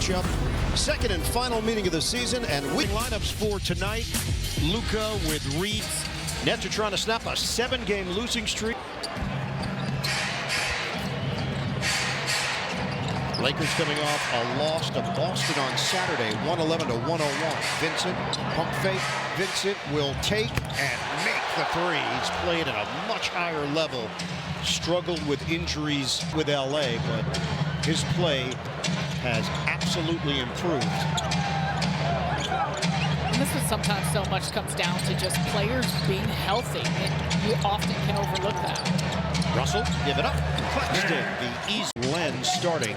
matchup. Second and final meeting of the season, and we lineups for tonight. Luka with Reeves. Nets are trying to snap a 7-game losing streak. Lakers coming off a loss to Boston on Saturday, 111 to 101. Vincent, pump fake. Vincent will take and make the three. He's played at a much higher level. Struggled with injuries with LA, but his play has absolutely improved. And this is sometimes so much comes down to just players being healthy, and you often can overlook that. Russell, give it up. Claxton, the easy lens starting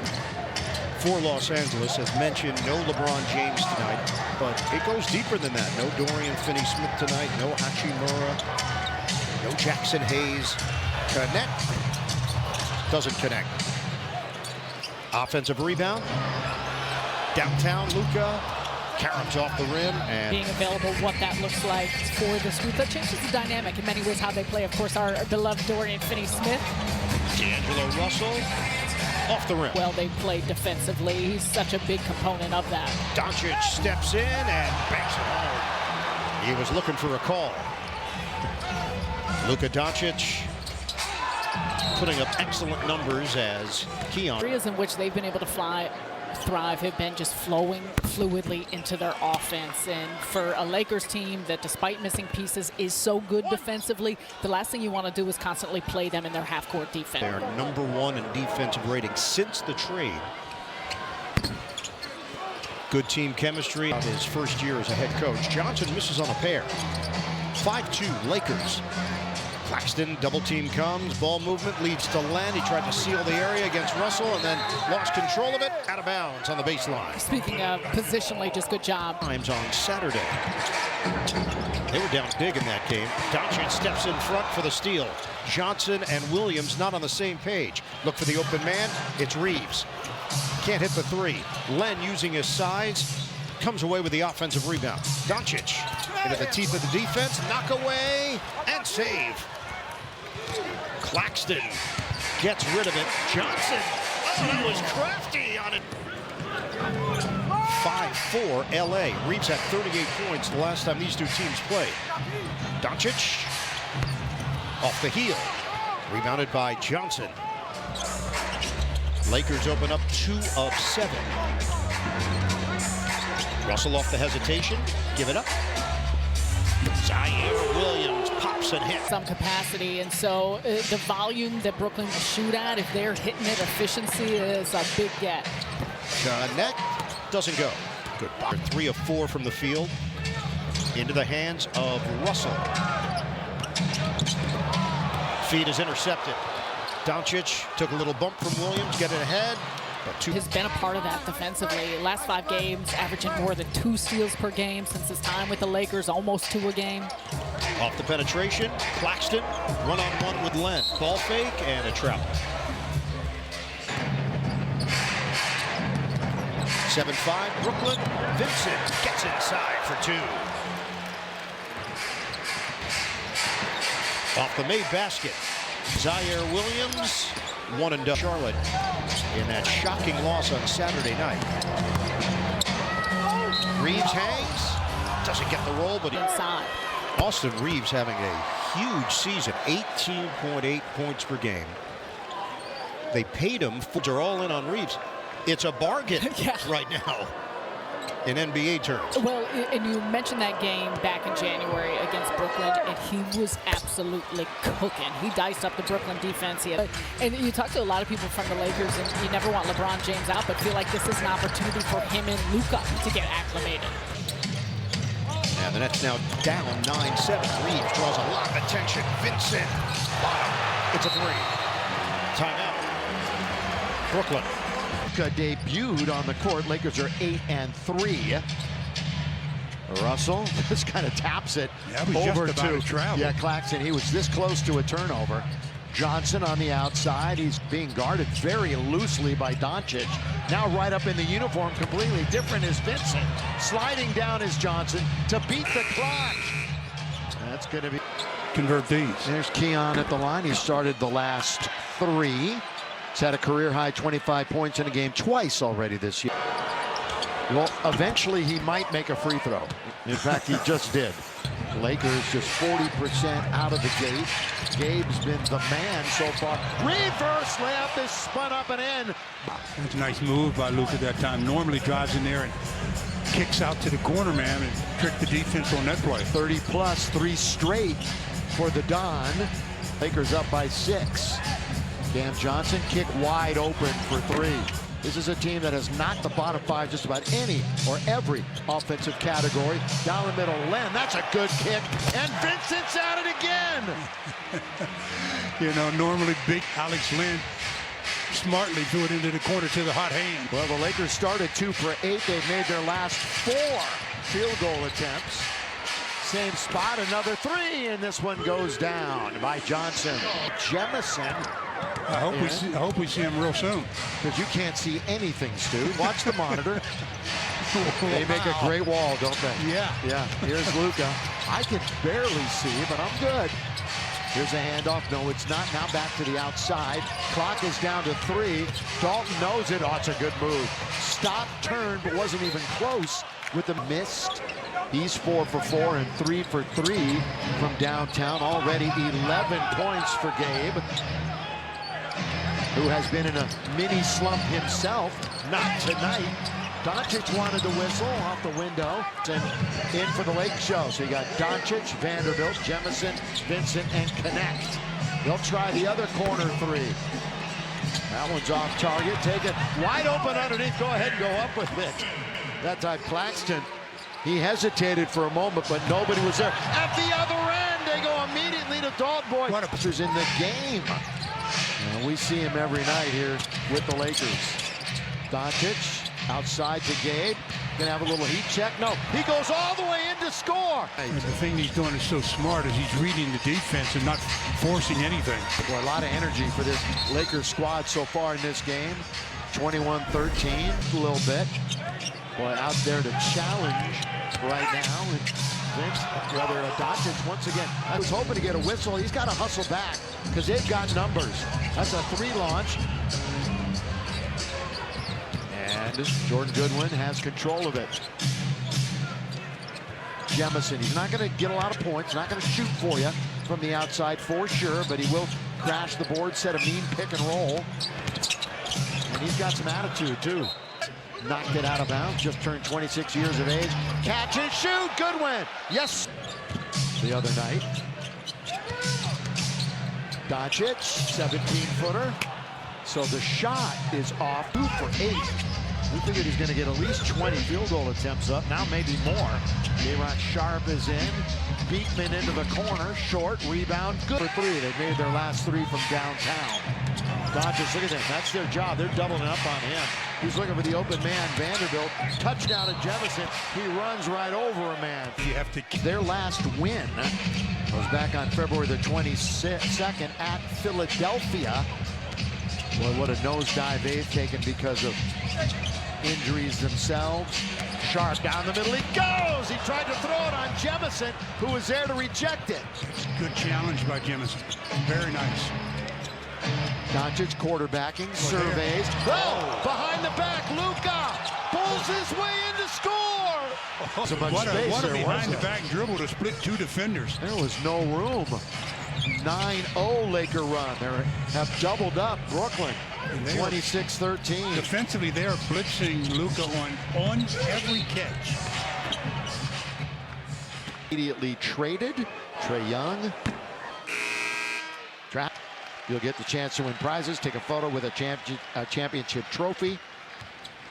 for Los Angeles. As mentioned, no LeBron James tonight, but it goes deeper than that. No Dorian Finney-Smith tonight, no Hachimura, no Jackson Hayes. Connect, doesn't connect. Offensive rebound, downtown Luka. Karam's off the rim and being available, what that looks like for this group. That changes the dynamic in many ways how they play. Of course, our beloved Dorian Finney-Smith. D'Angelo Russell off the rim. Well, they play defensively. He's such a big component of that. Doncic steps in and banks it home. He was looking for a call. Luka Doncic putting up excellent numbers as Keon. Areas in which they've been able to thrive have been just flowing fluidly into their offense. And for a Lakers team that, despite missing pieces, is so good defensively, the last thing you want to do is constantly play them in their half-court defense. They're #1 in defensive rating since the trade. Good team chemistry. His first year as a head coach. Johnson misses on a pair. 5-2 Lakers. Claxton, double team comes, ball movement leads to Len. He tried to seal the area against Russell and then lost control of it, out of bounds on the baseline. Speaking of positionally, just good job. Times on Saturday. They were down big in that game. Doncic steps in front for the steal. Johnson and Williams not on the same page. Look for the open man. It's Reeves. Can't hit the three. Len, using his size, comes away with the offensive rebound. Doncic into the teeth of the defense, knock away and save. Claxton gets rid of it. Johnson, oh, that was crafty on it. 5-4 LA. Reeves had 38 points the last time these two teams played. Doncic off the heel. Rebounded by Johnson. Lakers open up 2 of 7. Russell off the hesitation. Give it up. Zaire Williams pops and hits. Some capacity, and so the volume that Brooklyn will shoot at, if they're hitting it, efficiency is a big get. Connect doesn't go. Good. 3 of 4 from the field. Into the hands of Russell. Feed is intercepted. Doncic took a little bump from Williams, get it ahead. Has been a part of that defensively. Last 5 games, averaging more than 2 steals per game since his time with the Lakers, almost 2 a game. Off the penetration, Claxton, one-on-one with Len. Ball fake and a travel. 7-5, Brooklyn. Vincent gets inside for 2. Off the made basket, Zaire Williams, 1-and-done. Charlotte in that shocking loss on Saturday night. Reeves hangs, doesn't get the roll, but inside. Austin Reeves having a huge season, 18.8 points per game. They paid him, they're all in on Reeves. It's a bargain right now in NBA terms. Well, and you mentioned that game back in January against Brooklyn, and he was absolutely cooking. He diced up the Brooklyn defense. And you talk to a lot of people from the Lakers, and you never want LeBron James out, but feel like this is an opportunity for him and Luka to get acclimated. And the Nets now down 9-7. Reeves draws a lot of attention. Vincent, bottom. It's a 3. Timeout. Brooklyn. Debuted on the court. Lakers are 8-3. Russell just kind of taps it over to Claxton. He was this close to a turnover. Johnson on the outside. He's being guarded very loosely by Doncic. Now right up in the uniform, completely different is Vincent. Sliding down is Johnson to beat the clock. That's going to be... Convert these. There's Keon at the line. He started the last 3. He's had a career-high 25 points in a game twice already this year. Well, eventually he might make a free throw. In fact, he just did. Lakers just 40% out of the gate. Gabe's been the man so far. Reverse layup is spun up and in. It's a nice move by Luka that time. Normally drives in there and kicks out to the corner man and trick the defense on that play. 30 plus, 3 straight for the Don. Lakers up by 6. Cam Johnson kick wide open for 3. This is a team that has knocked the bottom 5 just about any or every offensive category. Down the middle, Len, that's a good kick. And Vincent's at it again. You know, normally big Alex Len smartly threw it into the corner to the hot hand. Well, the Lakers started 2 for 8. They've made their last 4 field goal attempts. Same spot, another 3, and this one goes down by Johnson. Jemison. I hope we see him real soon. Because you can't see anything, Stu. Watch the monitor. They make a great wall, don't they? Yeah. Yeah, here's Luka. I can barely see, but I'm good. Here's a handoff. No, it's not. Now back to the outside. Clock is down to 3. Dalton knows it. Oh, it's a good move. Stop, turn, but wasn't even close with the missed. He's 4 for 4 and 3 for 3 from downtown. Already 11 points for Gabe, who has been in a mini slump himself. Not tonight. Doncic wanted the whistle off the window and in for the Lake show. So you got Doncic, Vanderbilt, Jemison, Vincent, and Connect. They'll try the other corner 3. That one's off target. Take it wide open underneath. Go ahead and go up with it. That time Claxton, he hesitated for a moment, but nobody was there. At the other end, they go immediately to Dalton Boyd. What a in the game. And we see him every night here with the Lakers. Doncic outside to Gabe. Gonna have a little heat check. No, he goes all the way in to score. And the thing he's doing is so smart is he's reading the defense and not forcing anything. Boy, a lot of energy for this Lakers squad so far in this game. 21-13, a little bit. Boy, out there to challenge right now. And Vince, whether Doncic once again, I was hoping to get a whistle. He's got to hustle back because they've got numbers. That's a 3 launch. And Jordan Goodwin has control of it. Jemison, he's not going to get a lot of points, not going to shoot for you from the outside for sure, but he will crash the board, set a mean pick and roll. And he's got some attitude too. Knocked it out of bounds, just turned 26 years of age. Catch and shoot, Goodwin, yes! The other night. Doncic, 17-footer. So the shot is off, 2 for 8. We figured he's going to get at least 20 field goal attempts up, now maybe more. J-Rock Sharp is in. Beekman into the corner, short, rebound, good for 3. They made their last 3 from downtown. Doncic, look at them, that's their job. They're doubling up on him. He's looking for the open man, Vanderbilt. Touchdown to Jefferson. He runs right over a man. You have to. Their last win was back on February the 22nd at Philadelphia. Boy, what a nosedive they've taken because of injuries themselves. Sharp down the middle, he goes! He tried to throw it on Jemison, who was there to reject it. Good challenge by Jemison. Very nice. Doncic quarterbacking, surveys. Oh, behind the back, Luka pulls his way in to score. So much space what a there, behind the wasn't back dribble to split 2 defenders. There was no room. 9-0 Laker run. They have doubled up Brooklyn. 26-13. Defensively, they are blitzing Luka on every catch. Immediately traded. Trae Young. You'll get the chance to win prizes. Take a photo with a championship trophy.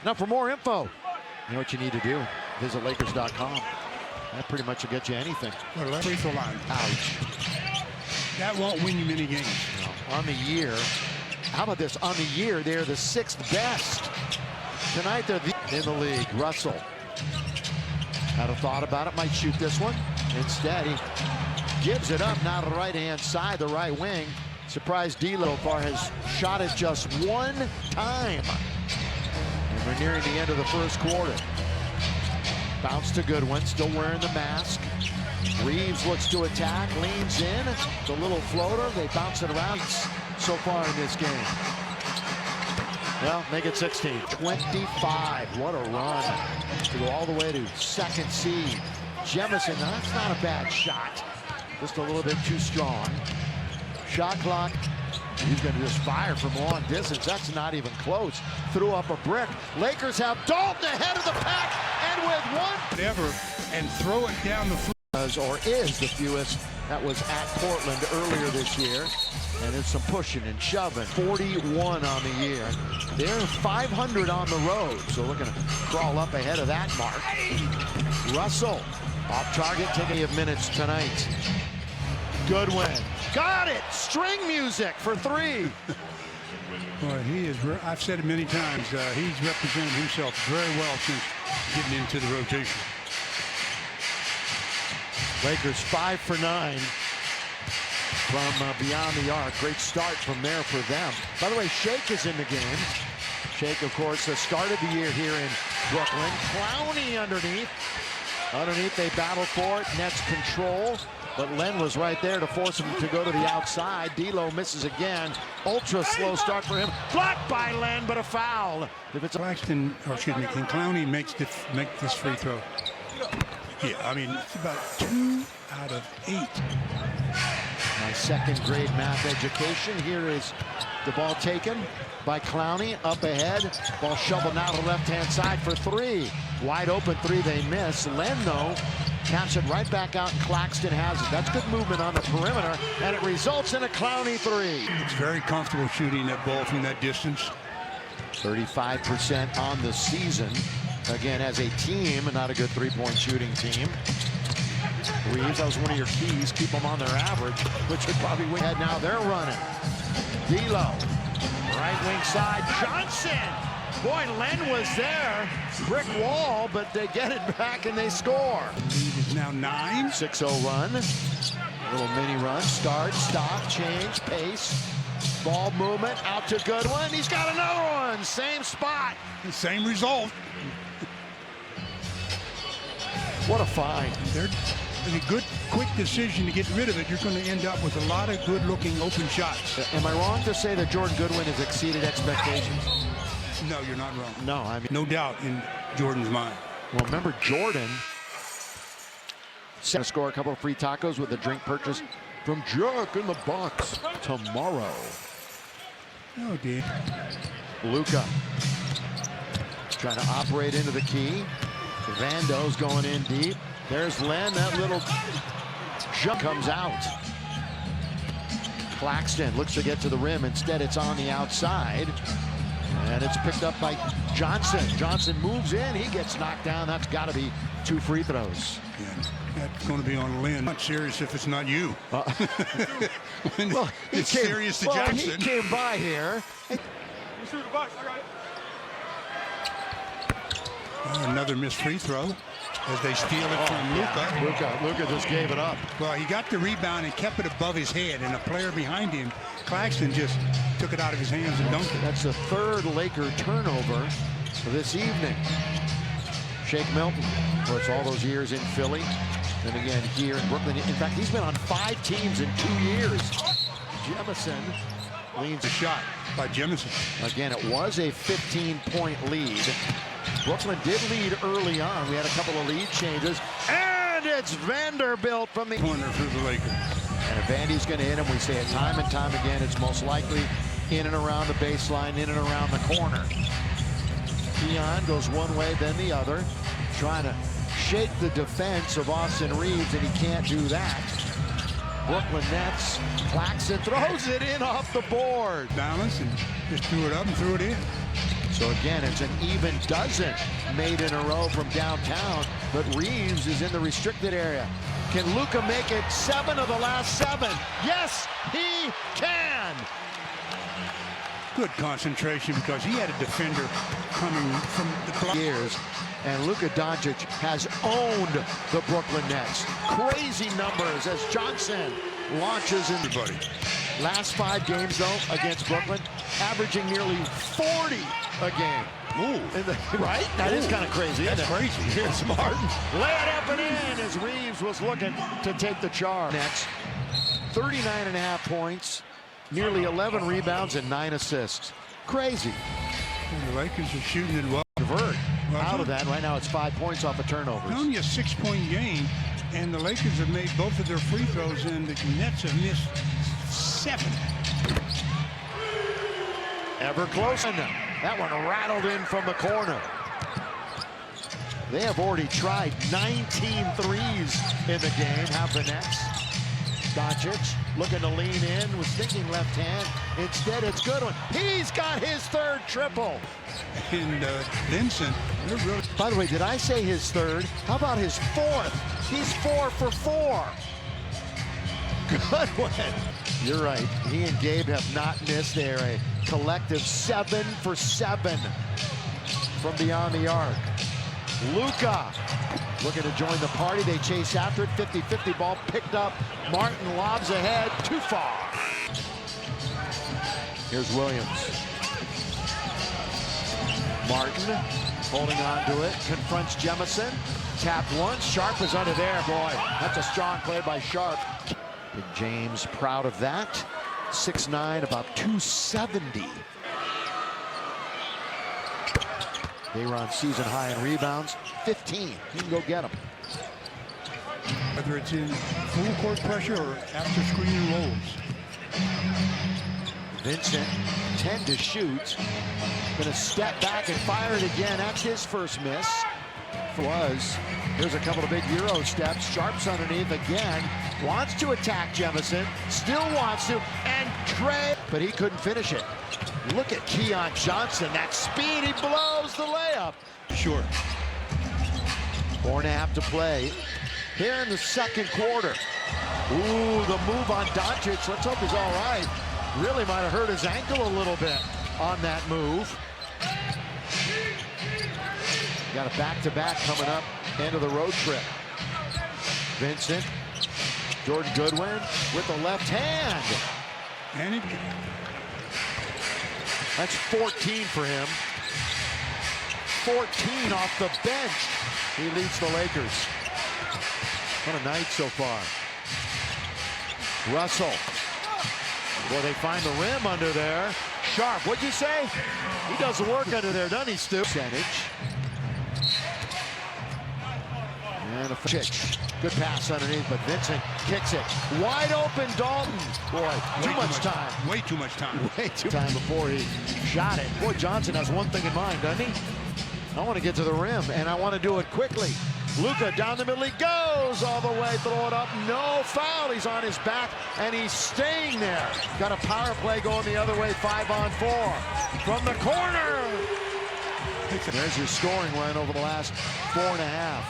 Now for more info, you know what you need to do. Visit Lakers.com. That pretty much will get you anything. Well, free throw line. Ouch. That won't win you many games. No. On the year, how about this? On the year, they're the 6th best. Tonight, they're in the league. Russell had a thought about it. Might shoot this one. Instead, he gives it up. Now to the right-hand side, the right wing. Surprise D'Lo far has shot it just 1 time. And we're nearing the end of the first quarter. Bounce to Goodwin, still wearing the mask. Reeves looks to attack, leans in. It's a little floater. They bounce it around so far in this game. Well, make it 16. 25. What a run to go all the way to second seed. Jemison, now that's not a bad shot. Just a little bit too strong. Shot clock. He's going to just fire from long distance. That's not even close. Threw up a brick. Lakers have Dalton ahead of the pack, and with one whatever, and throw it down the floor. Or is the fewest that was at Portland earlier this year. And it's some pushing and shoving. 41 on the year. They're 500 on the road, so we're going to crawl up ahead of that mark. Russell off target, taking of minutes tonight. Goodwin got it. String music for three. Boy, he is. I've said it many times. He's represented himself very well since getting into the rotation. Lakers 5 for 9 from beyond the arc. Great start from there for them. By the way, Shake is in the game. Shake, of course, started the year here in Brooklyn. Clowney underneath. Underneath, they battle for it. Nets control. But Len was right there to force him to go to the outside. D'Lo misses again. Ultra slow start for him. Blocked by Len, but a foul. If it's Claxton, or excuse me, can Clowney make this free throw? Yeah, I mean, it's about 2 out of 8. My second grade math education. Here is the ball taken by Clowney. Up ahead. Ball shoveled now to the left-hand side for three. Wide open three they miss. Len, though, taps it right back out, and Claxton has it. That's good movement on the perimeter, and it results in a Clowney three. It's very comfortable shooting that ball from that distance. 35% on the season. Again, as a team, not a good three-point shooting team. Reeves, that was one of your keys. Keep them on their average, which would probably win. Now they're running. D'Lo, right wing side. Johnson. Boy, Len was there. Brick wall, but they get it back and they score. The lead is now 9. 6-0 run. A little mini run. Start, stop, change, pace. Ball movement out to Goodwin. He's got another one. Same spot. Same result. What a find. They're a good, quick decision to get rid of it. You're going to end up with a lot of good-looking open shots. Am I wrong to say that Jordan Goodwin has exceeded expectations? No, you're not wrong. No, I mean, no doubt in Jordan's mind. Well, remember Jordan set to score a couple of free tacos with a drink purchase from Jack in the Box tomorrow. Oh, dear. Luka trying to operate into the key. Vando's going in deep. There's Len. That little jump comes out. Claxton looks to get to the rim. Instead, it's on the outside. And it's picked up by Johnson. Johnson moves in. He gets knocked down. That's got to be 2 free throws. Yeah, that's going to be on Lynn. Not serious if it's not you. Well, it's serious to Jackson. He came by here. Another missed free throw as they steal it from Luka. Luka just gave it up. Well, he got the rebound and kept it above his head, and a player behind him, Claxton, just took it out of his hands and dunked it. That's the 3rd Laker turnover this evening. Shake Milton, of course, all those years in Philly, and again here in Brooklyn. In fact, he's been on 5 teams in 2 years. Jemison leans a shot by Jemison. Again, it was a 15-point lead. Brooklyn did lead early on. We had a couple of lead changes. And it's Vanderbilt from the corner for the Lakers. And if Vandy's going to hit him, we say it time and time again, it's most likely in and around the baseline, in and around the corner. Keon goes one way, then the other, trying to shake the defense of Austin Reeves, and he can't do that. Brooklyn Nets. Claxton throws it in off the board. Balance and just threw it up and threw it in. So again, it's an even dozen made in a row from downtown, but Reeves is in the restricted area. Can Luka make it 7 of the last 7? Yes, he can. Good concentration because he had a defender coming from the clock. Years, and Luka Doncic has owned the Brooklyn Nets. Crazy numbers as Johnson launches into everybody. Last 5 games, though, against Brooklyn, averaging nearly 40 a game. Ooh. Right? That is kind of crazy. That's crazy. Here's Martin. Lay it up and in as Reeves was looking to take the charge. Next, 39.5 points, nearly 11 rebounds, and 9 assists. Crazy. And the Lakers are shooting it well. Convert out of that. Right now it's 5 points off of turnovers. It's only a 6-point game, and the Lakers have made both of their free throws, and the Nets have missed 7. Ever closer. That one rattled in from the corner. They have already tried 19 threes in the game, have the Nets. Doncic looking to lean in, was thinking left hand. Instead, it's Goodwin. He's got his third triple. And Vincent, they're really... By the way, did I say his third? How about his fourth? He's 4 for 4. Goodwin. You're right. He and Gabe have not missed there. A collective 7 for 7 from beyond the arc. Luka looking to join the party. They chase after it. 50-50 ball picked up. Martin lobs ahead. Too far. Here's Williams. Martin holding on to it. Confronts Jemison. Tapped once. Sharp is under there. Boy, that's a strong play by Sharp. Big James proud of that. 6'9", about 270. They run season high in rebounds, 15. He can go get them. Whether it's in full court pressure or after screen rolls. Vincent, 10 to shoot. Gonna step back and fire it again. That's his first miss. Here's a couple of big Euro steps. Sharp's underneath again. Wants to attack Jemison. Still wants to. And Trey. But he couldn't finish it. Look at Keon Johnson. That speed. He blows the layup. Sure. 4.5 to play here in the second quarter. Ooh, the move on Doncic. Let's hope he's all right. Really might have hurt his ankle a little bit on that move. Got a back-to-back coming up, end of the road trip. Vincent, Jordan Goodwin with the left hand. And that's 14 for him. 14 off the bench. He leads the Lakers. What a night so far. Russell. Boy, they find the rim under there. Sharp, what'd you say? He does the work under there, doesn't he, Stu? Percentage. And a good pass underneath, but Vincent kicks it. Wide open Dalton. Boy, too much time. Way too much time. Way too time before he shot it. Boy, Johnson has one thing in mind, doesn't he? I want to get to the rim, and I want to do it quickly. Luka down the middle, he goes all the way, throw it up, no foul. He's on his back, and he's staying there. Got a power play going the other way, 5-on-4. From the corner. There's your scoring run over the last 4.5.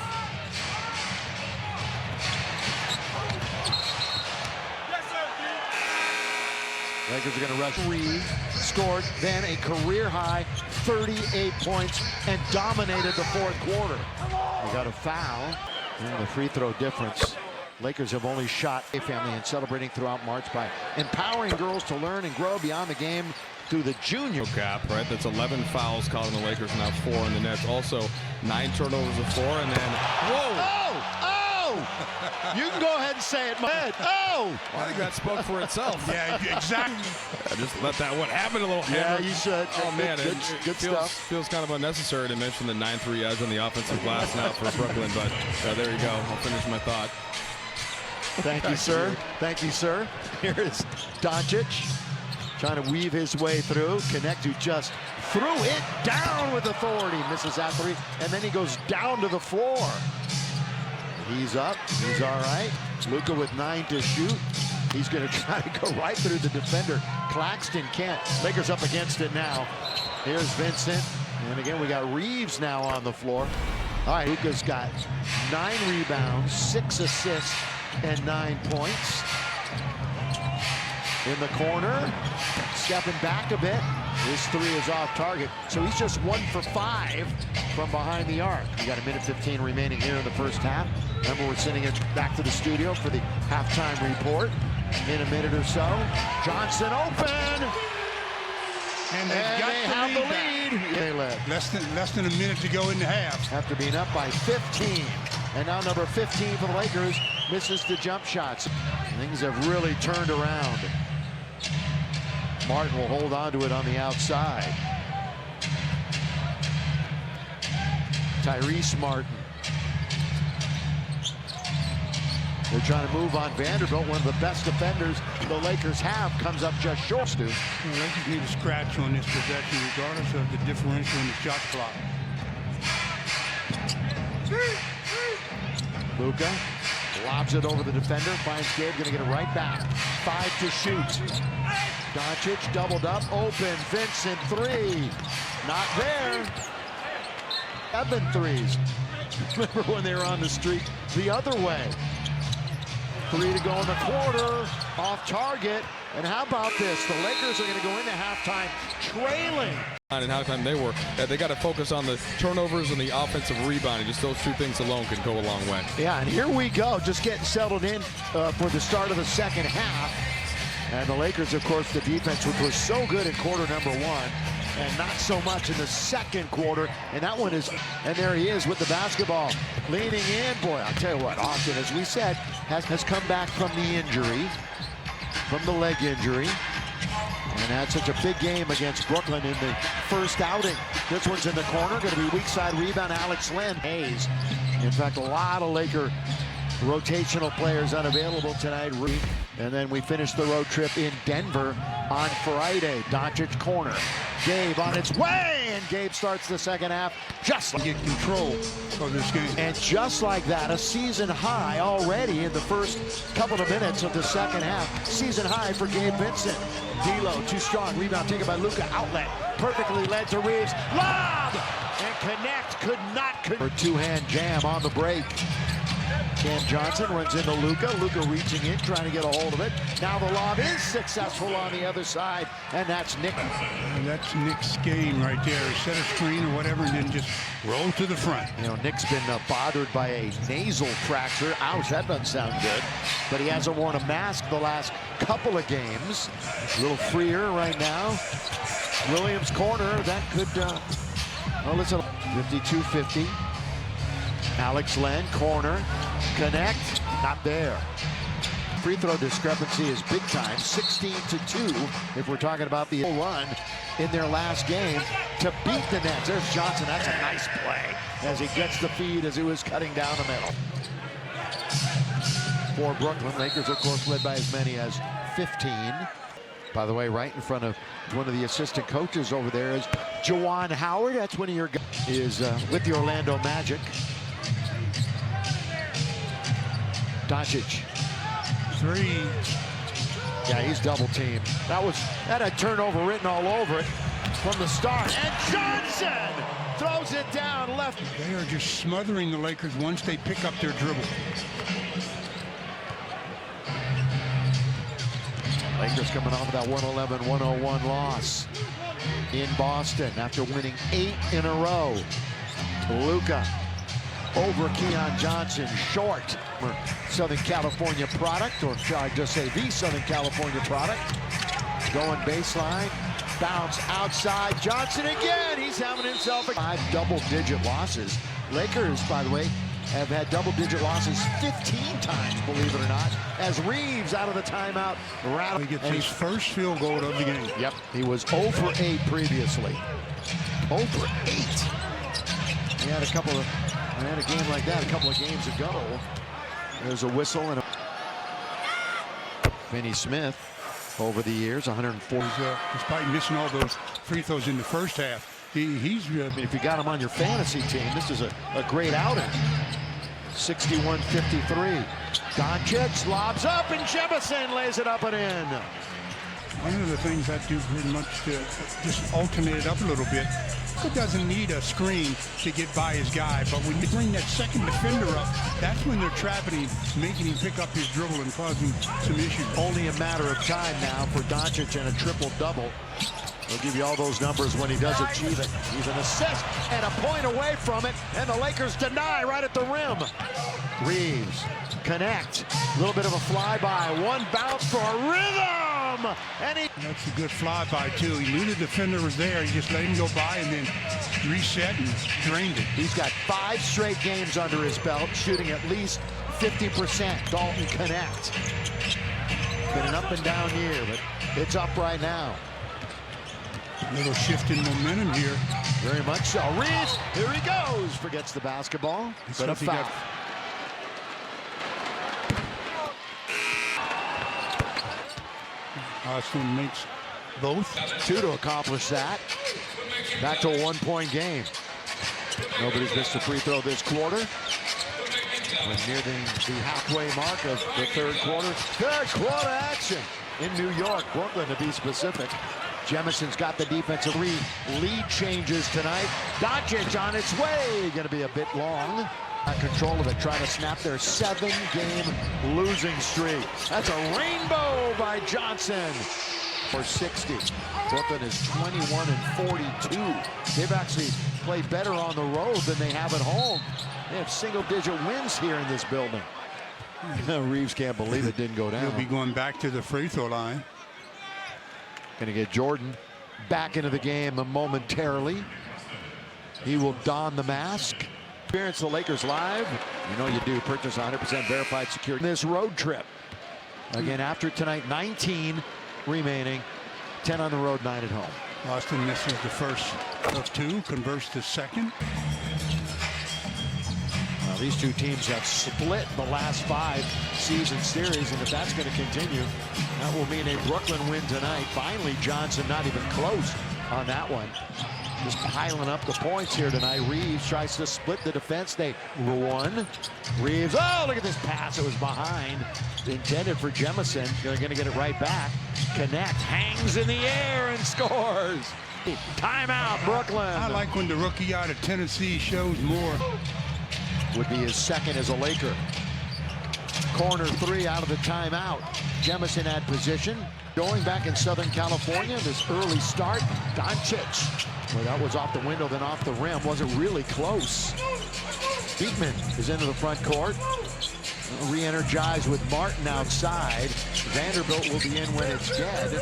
Lakers are going to rush. 3 scored, then a career-high 38 points and dominated the fourth quarter. They got a foul and the free throw difference. Lakers have only shot a family and celebrating throughout March by empowering girls to learn and grow beyond the game through the junior gap, right? That's 11 fouls called on the Lakers, now 4 in the Nets. Also 9 turnovers of 4, and then whoa! You can go ahead and say it, Ed. Oh! I think that spoke for itself. Yeah, exactly. Just let that one happen a little hammer. Yeah, you should. Oh, man, good stuff. Feels kind of unnecessary to mention the 9-3 edge on the offensive glass now for Brooklyn, but there you go. I'll finish my thought. Thank you, sir. Thank you, sir. Here is Doncic trying to weave his way through. Connect, who just threw it down with authority. Misses that 3, and then he goes down to the floor. He's up. He's all right. Luka with 9 to shoot. He's going to try to go right through the defender. Claxton can't. Lakers up against it now. Here's Vincent. And again, we got Reeves now on the floor. All right, Luka's got 9 rebounds, 6 assists, and 9 points. In the corner, stepping back a bit. His 3 is off target, so he's just 1 for 5 from behind the arc. We got 1:15 remaining here in the first half. Remember, we're sending it back to the studio for the halftime report in a minute or so. Johnson open, and they have the lead. They led. Less than a minute to go in the half. After being up by 15, and now number 15 for the Lakers misses the jump shots. Things have really turned around. Martin will hold on to it on the outside. Tyrese Martin. They're trying to move on Vanderbilt. One of the best defenders the Lakers have comes up just short. The Lakers need a scratch on this possession regardless of the differential in the shot clock. Luka lobs it over the defender, finds Gabe, gonna get it right back. 5 to shoot. Doncic doubled up, open, Vincent three. Not there. 7 threes. Remember when they were on the streak the other way? 3 to go in the quarter, off target. And how about this? The Lakers are going to go into halftime trailing. And halftime they got to focus on the turnovers and the offensive rebounding. Just those two things alone can go a long way. Yeah, and here we go, just getting settled in for the start of the second half. And the Lakers, of course, the defense, which was so good in quarter number 1, and not so much in the second quarter. And that one is, and there he is with the basketball, leaning in. Boy, I'll tell you what, Austin, as we said, has come back from the injury, from the leg injury. And had such a big game against Brooklyn in the first outing. This one's in the corner, going to be weak side rebound, Alex Len. Hayes. In fact, a lot of Laker rotational players unavailable tonight. And then we finish the road trip in Denver on Friday. Doncic corner. Gabe on its way, and Gabe starts the second half just like get control of this game. And just like that, a season high already in the first couple of minutes of the second half. Season high for Gabe Vincent. D'Lo too strong. Rebound taken by Luka. Outlet perfectly led to Reeves. Lob and connect. Could not connect. Two-hand jam on the break. Cam Johnson runs into Luka. Luka reaching in, trying to get a hold of it. Now the lob is successful on the other side, and that's Nick. And that's Nick's game right there. Set a screen or whatever, and then just roll to the front. You know, Nick's been bothered by a nasal fracture. Ouch, that doesn't sound good. But he hasn't worn a mask the last couple of games. A little freer right now. Williams corner, that could, oh, listen, 52-50. Alex Len, corner, connect, not there. Free throw discrepancy is big time, 16-2, if we're talking about the run in their last game to beat the Nets. There's Johnson, that's a nice play as he gets the feed as he was cutting down the middle. For Brooklyn, Lakers, of course, led by as many as 15. By the way, right in front of one of the assistant coaches over there is Juwan Howard. That's one of your guys, is with the Orlando Magic. Doncic. 3. Yeah, he's double teamed. That had turnover written all over it from the start. And Johnson throws it down left. They are just smothering the Lakers once they pick up their dribble. Lakers coming off of that 111-101 loss in Boston after winning 8 in a row. Luka over Keon Johnson, short. Southern California product, or shall I just say the Southern California product. Going baseline, bounce outside, Johnson again. He's having himself 5 double-digit losses. Lakers, by the way, have had double-digit losses 15 times, believe it or not, as Reeves out of the timeout. He gets his first field goal of the game. Yep, he was 0 for 8 previously. 0 for 8. He had a game like that a couple of games ago. There's a whistle and Finney Smith over the years, 140. Despite missing all those free throws in the first half, he's. I mean, if you got him on your fantasy team, this is a great outing. 61-53. Doncic lobs up, and Jefferson lays it up and in. One of the things I do pretty much to just alternate it up a little bit. He doesn't need a screen to get by his guy, but when you bring that second defender up, that's when they're trapping him, making him pick up his dribble and causing some issues. Only a matter of time now for Doncic and a triple-double. We'll give you all those numbers when he does achieve it. He's an assist and a point away from it, and the Lakers deny right at the rim. Reeves, connect. A little bit of a flyby. One bounce for a rhythm. And that's a good flyby, too. He knew the defender was there. He just let him go by and then reset and drained it. He's got 5 straight games under his belt, shooting at least 50%. Dalton connect. Been an up and down year, but it's up right now. Little shift in momentum here. Very much so. Reeves, here he goes. Forgets the basketball. But a foul. Austin makes both. Two to accomplish that. Back to a one-point game. Nobody's missed a free throw this quarter. We're near the halfway mark of the third quarter. Third quarter action in New York, Brooklyn to be specific. Jemison's got the defensive lead changes tonight. Doncic on its way. Going to be a bit long. Control of it, trying to snap their 7-game losing streak. That's a rainbow by Johnson. For 60. Brooklyn is 21-42. They've actually played better on the road than they have at home. They have single-digit wins here in this building. Reeves can't believe it didn't go down. He'll be going back to the free throw line. Going to get Jordan back into the game momentarily. He will don the mask. Experience the Lakers live. You know you do. Purchase 100% verified security. This road trip. Again, after tonight, 19 remaining, 10 on the road, 9 at home. Austin misses the first of two, converts to second. These two teams have split the last 5 season series, and if that's going to continue, that will mean a Brooklyn win tonight. Finally, Johnson not even close on that one. Just piling up the points here tonight. Reeves tries to split the defense. They won. Reeves, oh, look at this pass. It was behind. Intended for Jemison. They're going to get it right back. Connect, hangs in the air and scores. Timeout, Brooklyn. I like when the rookie out of Tennessee shows more. Would be his second as a Laker. Corner 3 out of the timeout. Jemison had position. Going back in Southern California, this early start. Doncic. Well, that was off the window, then off the rim. Wasn't really close. Beekman is into the front court. Re-energized with Martin outside. Vanderbilt will be in when it's dead.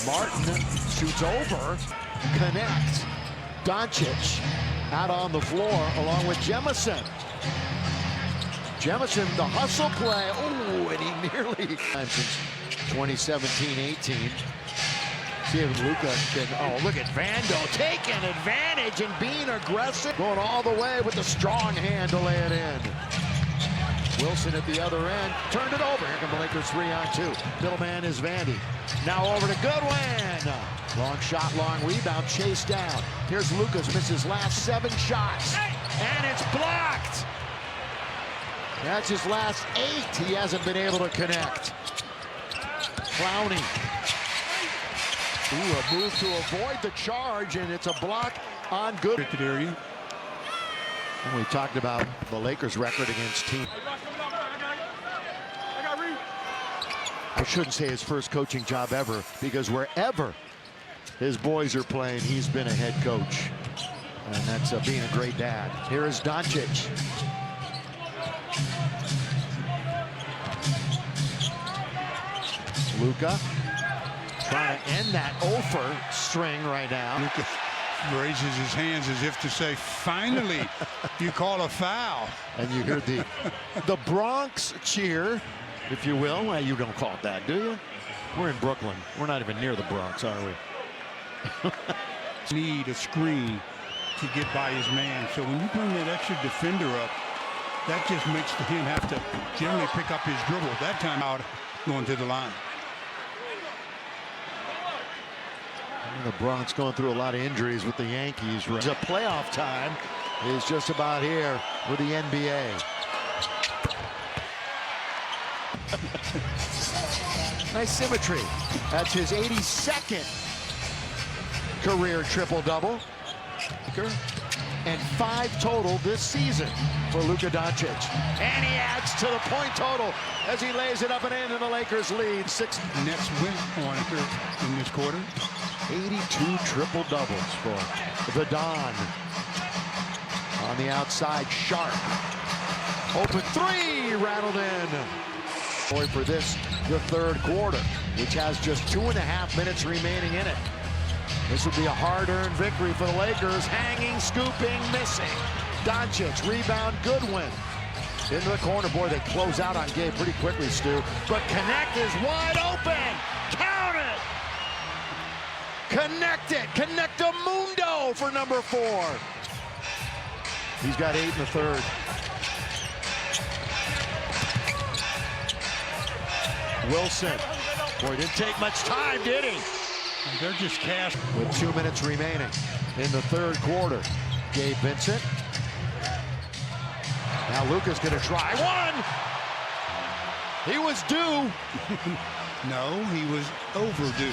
Martin shoots over. Connect. Doncic out on the floor along with Jemison. Jemison, the hustle play. Oh, and he nearly... Since 2017-18. See if Luka can, oh, look at Vando taking advantage and being aggressive. Going all the way with the strong hand to lay it in. Wilson at the other end, turned it over. Here come the Lakers 3-on-2. Middleman is Vandy. Now over to Goodwin. Long shot, long rebound, chased down. Here's Lucas, misses last 7 shots. And it's blocked. That's his last 8. He hasn't been able to connect. Clowney. Ooh, a move to avoid the charge, and it's a block on Good. Area. And we talked about the Lakers' record against team. I shouldn't say his first coaching job ever, because wherever his boys are playing, he's been a head coach. And that's being a great dad. Here is Doncic. Luka trying to end that Ofer string right now. Luka raises his hands as if to say, finally, you call a foul. And you heard the Bronx cheer, if you will. Well, you don't call it that, do you? We're in Brooklyn. We're not even near the Bronx, are we? Need a screen to get by his man. So when you bring that extra defender up, that just makes him have to generally pick up his dribble. That time out going to the line. The Bronx going through a lot of injuries with the Yankees. The playoff time is just about here with the NBA. Nice symmetry. That's his 82nd career triple-double. And 5 total this season for Luka Doncic. And he adds to the point total as he lays it up and in, and the Lakers lead 6. Nets win on here in this quarter. 82 triple-doubles for the Don. On the outside, Sharp. Open 3, rattled in. Boy, for this, the third quarter, which has just 2.5 minutes remaining in it. This would be a hard-earned victory for the Lakers. Hanging, scooping, missing. Doncic, rebound, Goodwin. Into the corner. Boy, they close out on Gabe pretty quickly, Stu. But Connect is wide open. Count it! Connect it. Connect-a-mundo for number 4. He's got 8 in the third. Wilson. Boy, didn't take much time, did he? They're just cast. With 2 minutes remaining in the third quarter. Gabe Vincent. Now Luka's going to try one. He was due. No, he was overdue.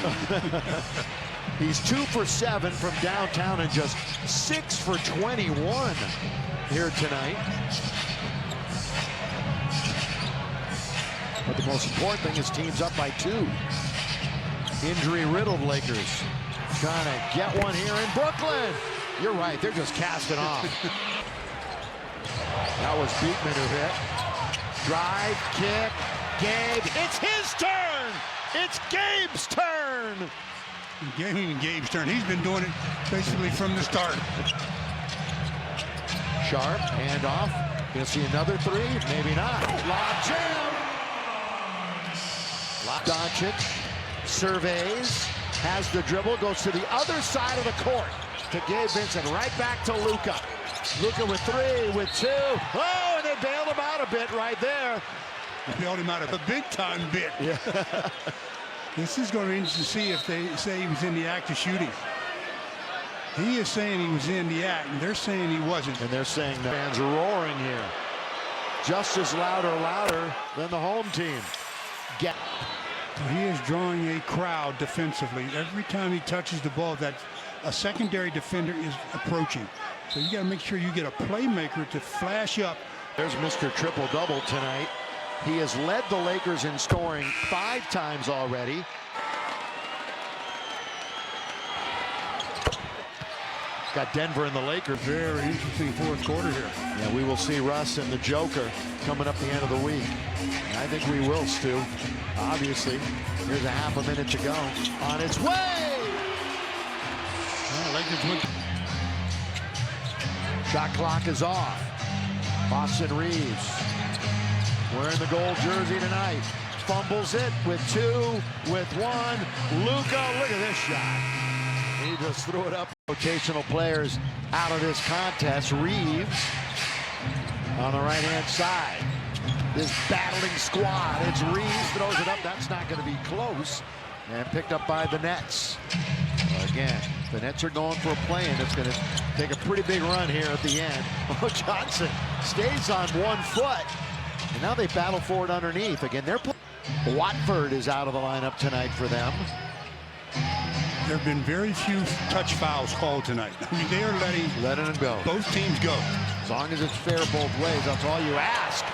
He's 2 for 7 from downtown and just 6 for 21 here tonight. But the most important thing is team's up by 2. Injury-riddled Lakers trying to get one here in Brooklyn. You're right, they're just casting off. That was Beekman who hit. Drive, kick, Gabe. It's his turn! It's Gabe's turn! Gabe's turn. He's been doing it basically from the start. Sharp, handoff. Gonna see another 3? Maybe not. Lob jam! Doncic surveys, has the dribble, goes to the other side of the court to Gabe Vincent, right back to Luka. Luka with 3, with 2. Oh, and they bailed him out a bit right there. They bailed him out a big-time bit. Yeah. This is going to be interesting to see if they say he was in the act of shooting. He is saying he was in the act, and they're saying he wasn't. And they're saying the fans are roaring here. Just as louder than the home team. He is drawing a crowd defensively. Every time he touches the ball, that a secondary defender is approaching. So you got to make sure you get a playmaker to flash up. There's Mr. Triple-Double tonight. He has led the Lakers in scoring 5 times already. Got Denver and the Lakers. Very interesting fourth quarter here. Yeah, we will see Russ and the Joker coming up the end of the week. And I think we will, Stu. Obviously, here's a half a minute to go. On its way! Well, Lakers win. Shot clock is off. Austin Reeves wearing the gold jersey tonight. Fumbles it with 2, with 1. Luka, look at this shot. He just threw it up. Rotational players out of this contest. Reeves on the right-hand side. This battling squad. It's Reeves, throws it up. That's not going to be close. And picked up by the Nets. Again, the Nets are going for a play-in. It's going to take a pretty big run here at the end. Oh, Johnson stays on 1 foot. And now they battle for it underneath. Again, they're playing. Watford is out of the lineup tonight for them. There have been very few touch fouls called tonight. I mean, they are letting them go. Both teams go. As long as it's fair both ways, that's all you ask.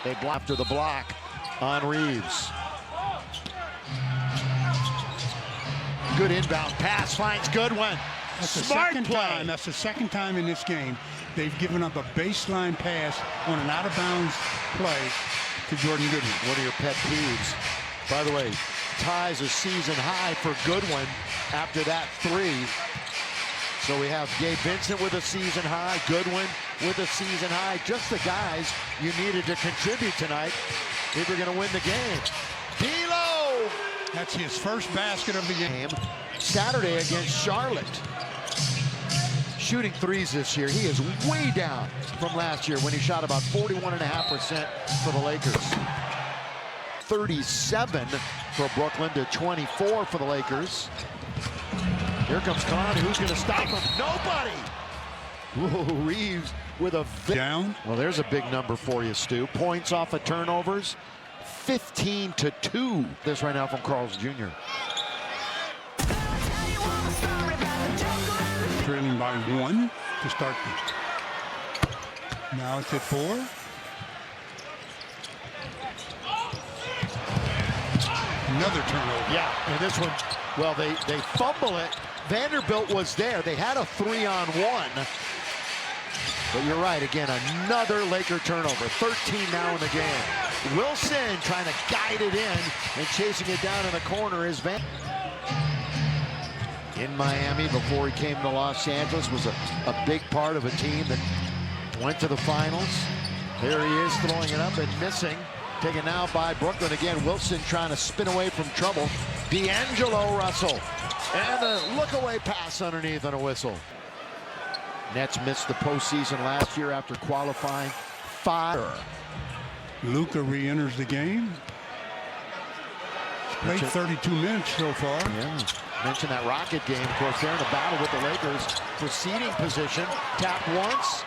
They block after the block on Reeves. Good inbound pass, finds Goodwin. That's Smart the second play. time. That's the second time in this game they've given up a baseline pass on an out-of-bounds play to Jordan Goodwin. One of your pet peeves. By the way, ties a season high for Goodwin after that 3. So we have Gabe Vincent with a season high, Goodwin with a season high. Just the guys you needed to contribute tonight if you're going to win the game. D'Lo! That's his first basket of the game. Saturday against Charlotte. Shooting 3s this year. He is way down from last year when he shot about 41.5% for the Lakers. 37 for Brooklyn to 24 for the Lakers. Here comes Conley. Who's going to stop him? Nobody! Whoa, Reeves with a down. Well, there's a big number for you, Stu. Points off of turnovers, 15-2. This right now from Carl's Jr. Trailing by 1 to start. Now it's at 4. Another turnover. Yeah, and this one, well, they fumble it. Vanderbilt was there. They had a 3-on-1. But you're right, again, another Laker turnover. 13 now in the game. Wilson trying to guide it in and chasing it down in the corner is Van. In Miami before he came to Los Angeles, was a big part of a team that went to the finals. There he is throwing it up and missing. Taken now by Brooklyn again. Wilson trying to spin away from trouble. D'Angelo Russell And a look-away pass underneath on a whistle. Nets missed the postseason last year after qualifying 5. Luka re-enters the game. Played 32 minutes so far. Yeah. Mentioned that Rocket game. Of course, they're in a battle with the Lakers for seeding position. Tap once.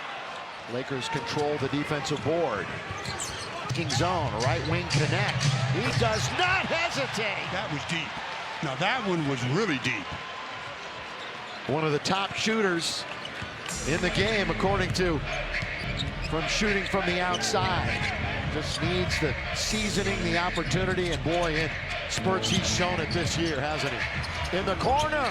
Lakers control the defensive board. King zone, right wing connect. He does not hesitate. That was deep. Now that one was really deep. One of the top shooters in the game, according to from shooting from the outside. Just needs the seasoning, the opportunity, and boy, in spurts he's shown it this year, hasn't he? In the corner.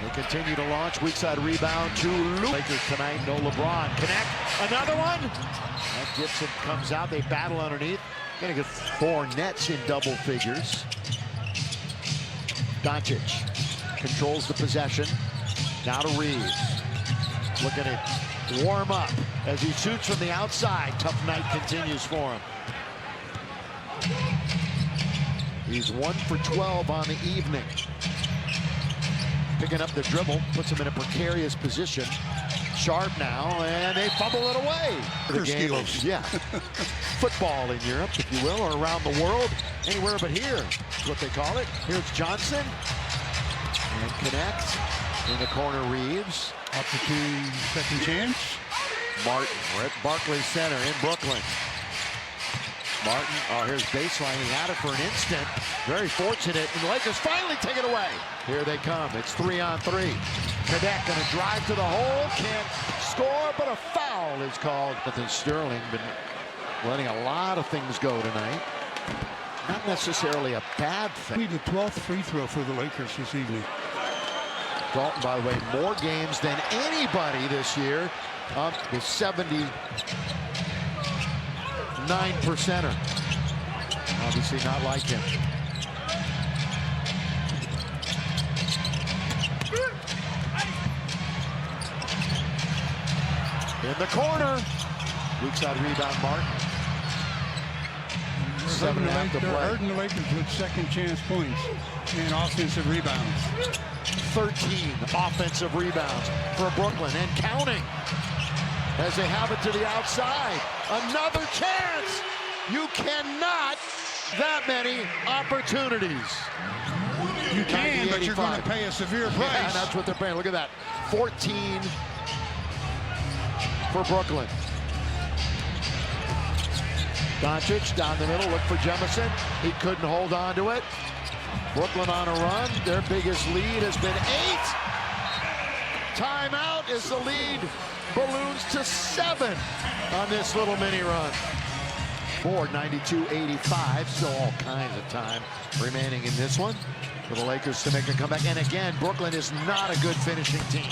They continue to launch. Weak side rebound to Luke. Lakers tonight, no LeBron. Connect. Another one. That Gibson comes out. They battle underneath. Gonna get 4 Nets in double figures. Doncic controls the possession. Now to Reeves. Looking to warm up as he shoots from the outside. Tough night continues for him. He's 1 for 12 on the evening. Picking up the dribble, puts him in a precarious position. Sharp now, and they fumble it away. The game of, yeah, football in Europe, if you will, or around the world, anywhere but here is what they call it. Here's Johnson, and connects in the corner. Reeves. Opportunity, second chance. Martin, we're at Barclays Center in Brooklyn. Martin, oh, here's baseline. He had it for an instant. Very fortunate, and the Lakers finally take it away. Here they come. It's 3-on-3. Cadet gonna drive to the hole. Can't score, but a foul is called. Nathan Sterling been letting a lot of things go tonight. Not necessarily a bad thing. The 12th free throw for the Lakers this evening. Dalton, by the way, more games than anybody this year. Up to 79%er. Obviously not like him. In the corner. Weak side rebound, Martin. 7.5 to play. They're hurting the Lakers with second chance points and offensive rebounds. 13 offensive rebounds for Brooklyn and counting as they have it to the outside. Another chance. You cannot that many opportunities. You can, but you're going to pay a severe price. Yeah, and that's what they're paying. Look at that. 14 for Brooklyn. Doncic down the middle, look for Jemison. He couldn't hold on to it. Brooklyn on a run. Their biggest lead has been 8. Timeout as the lead balloons to 7 on this little mini run. Board 92-85, still all kinds of time remaining in this one for the Lakers to make a comeback. And again, Brooklyn is not a good finishing team.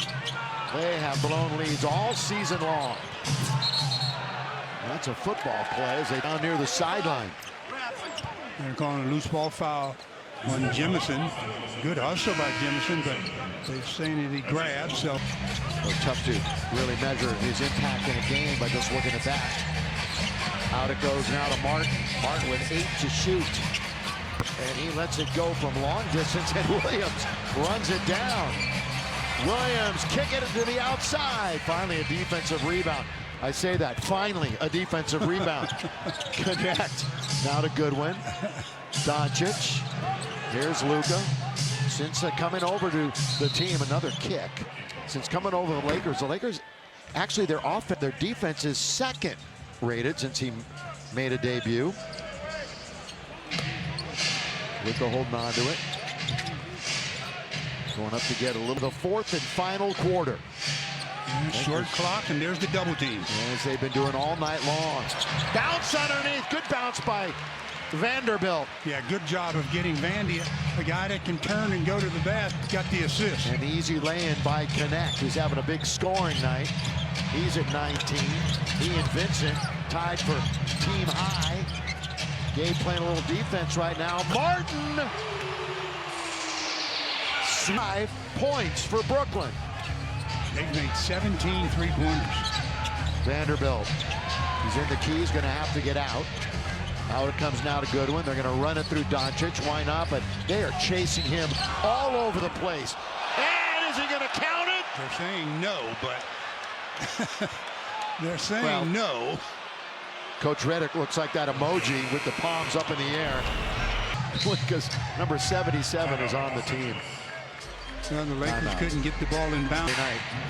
They have blown leads all season long. That's a football play as they down near the sideline. They're calling a loose ball foul on Jemison. Good hustle by Jemison, but they're saying that he grabbed, so. Tough to really measure his impact in a game by just looking at that. Out it goes now to Martin. Martin with 8 to shoot. And he lets it go from long distance, and Williams runs it down. Williams kicking it to the outside. Finally a defensive rebound. I say that, finally a defensive rebound. Connect. Now to Goodwin. Doncic. Here's Luka. Since coming over to the team, another kick. Since coming over the Lakers actually their defense is 2nd rated since he made a debut. Luka holding on to it. Going up to get a little. The 4th and final quarter. Short clock, and there's the double team. As they've been doing all night long. Bounce underneath. Good bounce by Vanderbilt. Yeah, good job of getting Vandy, a guy that can turn and go to the basket, got the assist. An easy lay-in by Connect, who's having a big scoring night. He's at 19. He and Vincent tied for team high. Gabe playing a little defense right now. Martin! 5 points for Brooklyn. They've made 17 3-pointers. Vanderbilt. He's in the key. He's going to have to get out. Now it comes now to Goodwin. They're going to run it through Doncic. Why not? But they are chasing him all over the place. And is he going to count it? They're saying no, but they're saying no. Coach Redick looks like that emoji with the palms up in the air because number 77 is on the team. Well, the Lakers couldn't get the ball in bounds.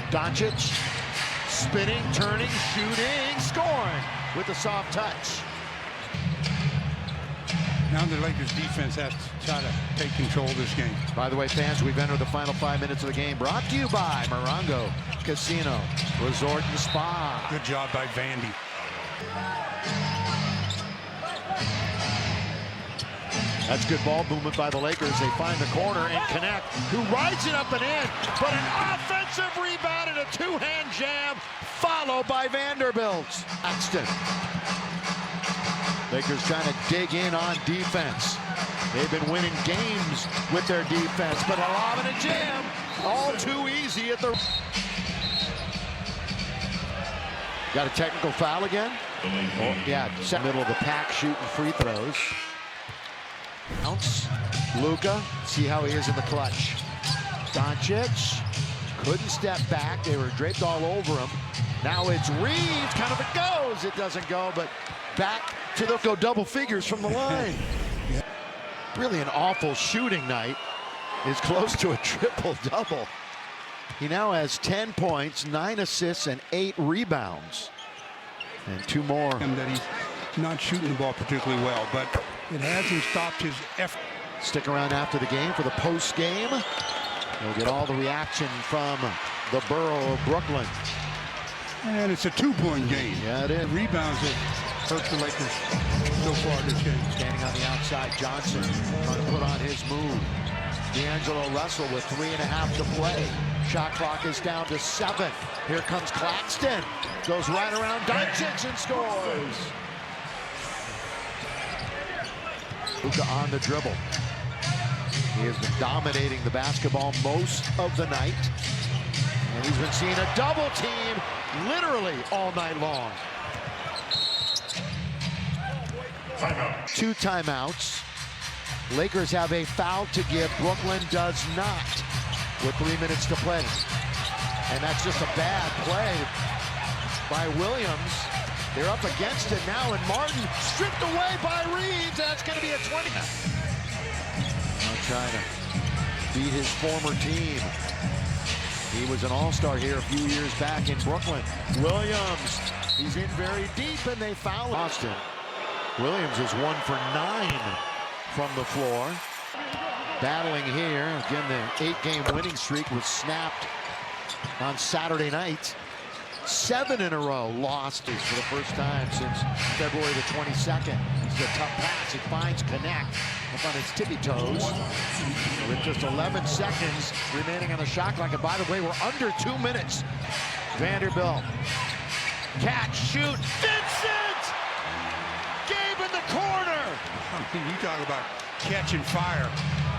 Doncic spinning, turning, shooting, scoring with a soft touch. Now the Lakers defense has to try to take control of this game. By the way, fans, we've entered the final 5 minutes of the game. Brought to you by Morongo Casino Resort and Spa. Good job by Vandy. That's good ball movement by the Lakers. They find the corner and connect. Who rides it up and in, but an offensive rebound and a two-hand jam, followed by Vanderbilt. Axton. Lakers trying to dig in on defense. They've been winning games with their defense, but a lob and a jam, all too easy at the... Got a technical foul again? Oh, yeah, middle of the pack shooting free throws. Bounce. Luka, see how he is in the clutch. Doncic couldn't step back. They were draped all over him. Now it's Reeves, kind of it goes. It doesn't go, but back to the go double figures from the line. Really an awful shooting night. Is close to a triple-double. He now has 10 points, 9 assists, and 8 rebounds. And 2 more. That he's not shooting the ball particularly well, but it hasn't stopped his effort. Stick around after the game for the post game. We'll get all the reaction from the borough of Brooklyn. And it's a 2-point game. Yeah, it is. Rebounds that hurt the Lakers so far this game. Standing on the outside, Johnson trying to put on his move. D'Angelo Russell with 3.5 to play. Shot clock is down to 7. Here comes Claxton. Goes right around Doncic and scores. Luka on the dribble. He has been dominating the basketball most of the night. And he's been seeing a double team literally all night long. 2 timeouts. Lakers have a foul to give. Brooklyn does not with 3 minutes to play. And that's just a bad play by Williams. They're up against it now, and Martin stripped away by Reeves. That's going to be a 20. Now trying to beat his former team. He was an all-star here a few years back in Brooklyn. Williams, he's in very deep, and they foul him. Austin. Williams is 1 for 9 from the floor. Battling here. Again, the 8-game winning streak was snapped on Saturday night. 7 in a row lost for the first time since February the 22nd. It's a tough pass. It finds Connect up on his tippy toes with just 11 seconds remaining on the shot clock. And by the way, we're under 2 minutes. Vanderbilt. Catch, shoot. Vincent! Gabe in the corner. You talk about catching fire.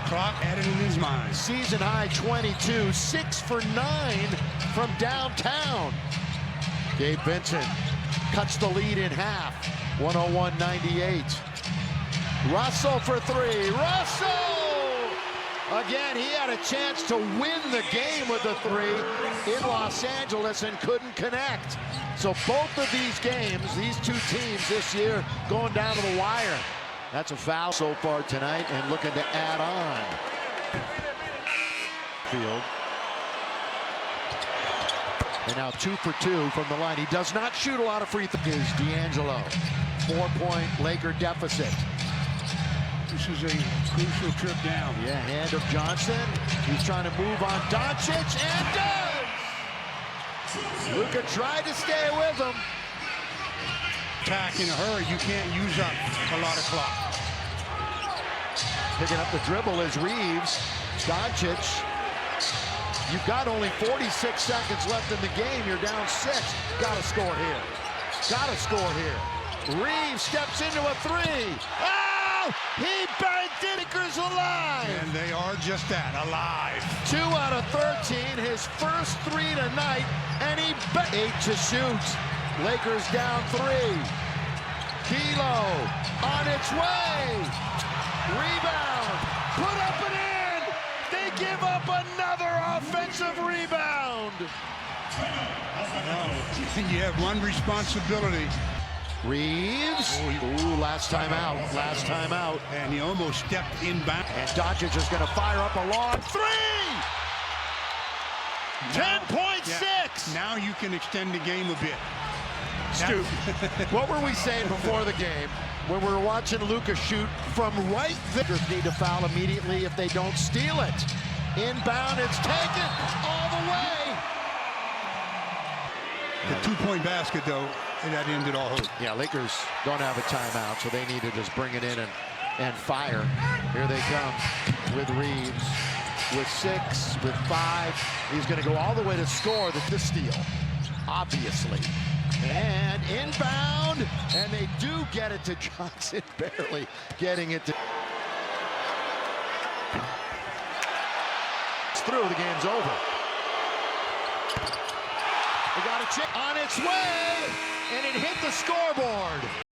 Clock had it in his mind. Season high 22, 6 for 9 from downtown. Gabe Vincent cuts the lead in half, 101-98. Russell for 3, Russell! Again, he had a chance to win the game with a 3 in Los Angeles and couldn't connect. So both of these games, these 2 teams this year going down to the wire. That's a foul so far tonight and looking to add on. Field. And now 2 for 2 from the line. He does not shoot a lot of free throws. Is D'Angelo. 4-point Laker deficit. This is a crucial trip down. Yeah, hand of Johnson. He's trying to move on Doncic and does! Luka tried to stay with him. Attack in a hurry. You can't use up a lot of clock. Picking up the dribble is Reeves. Doncic. You've got only 46 seconds left in the game. You're down 6. Gotta score here. Gotta score here. Reeves steps into a 3. Oh! He banked it. Lakers alive. And they are just that, alive. 2 out of 13. His first 3 tonight. And he bet 8 to shoot. Lakers down 3. D'Lo on its way. Rebound. Put up and in. They give up another offensive rebound. And you have one responsibility. Reeves. Ooh, last time out. Last time out. And he almost stepped inbound. And Doncic is going to fire up a long three. 10.6. Now you can extend the game a bit. Stu, what were we saying before the game when we were watching Luka shoot from right there? Need to foul immediately if they don't steal it. Inbound, it's taken all the way. The two-point basket, though, and that ended all hope. Yeah, Lakers don't have a timeout, so they need to just bring it in and fire. Here they come with Reeves, with 6, with 5. He's going to go all the way to score the steal, obviously. And inbound, and they do get it to Johnson, barely getting it to. It's through, the game's over. They got a chip on its way, and it hit the scoreboard.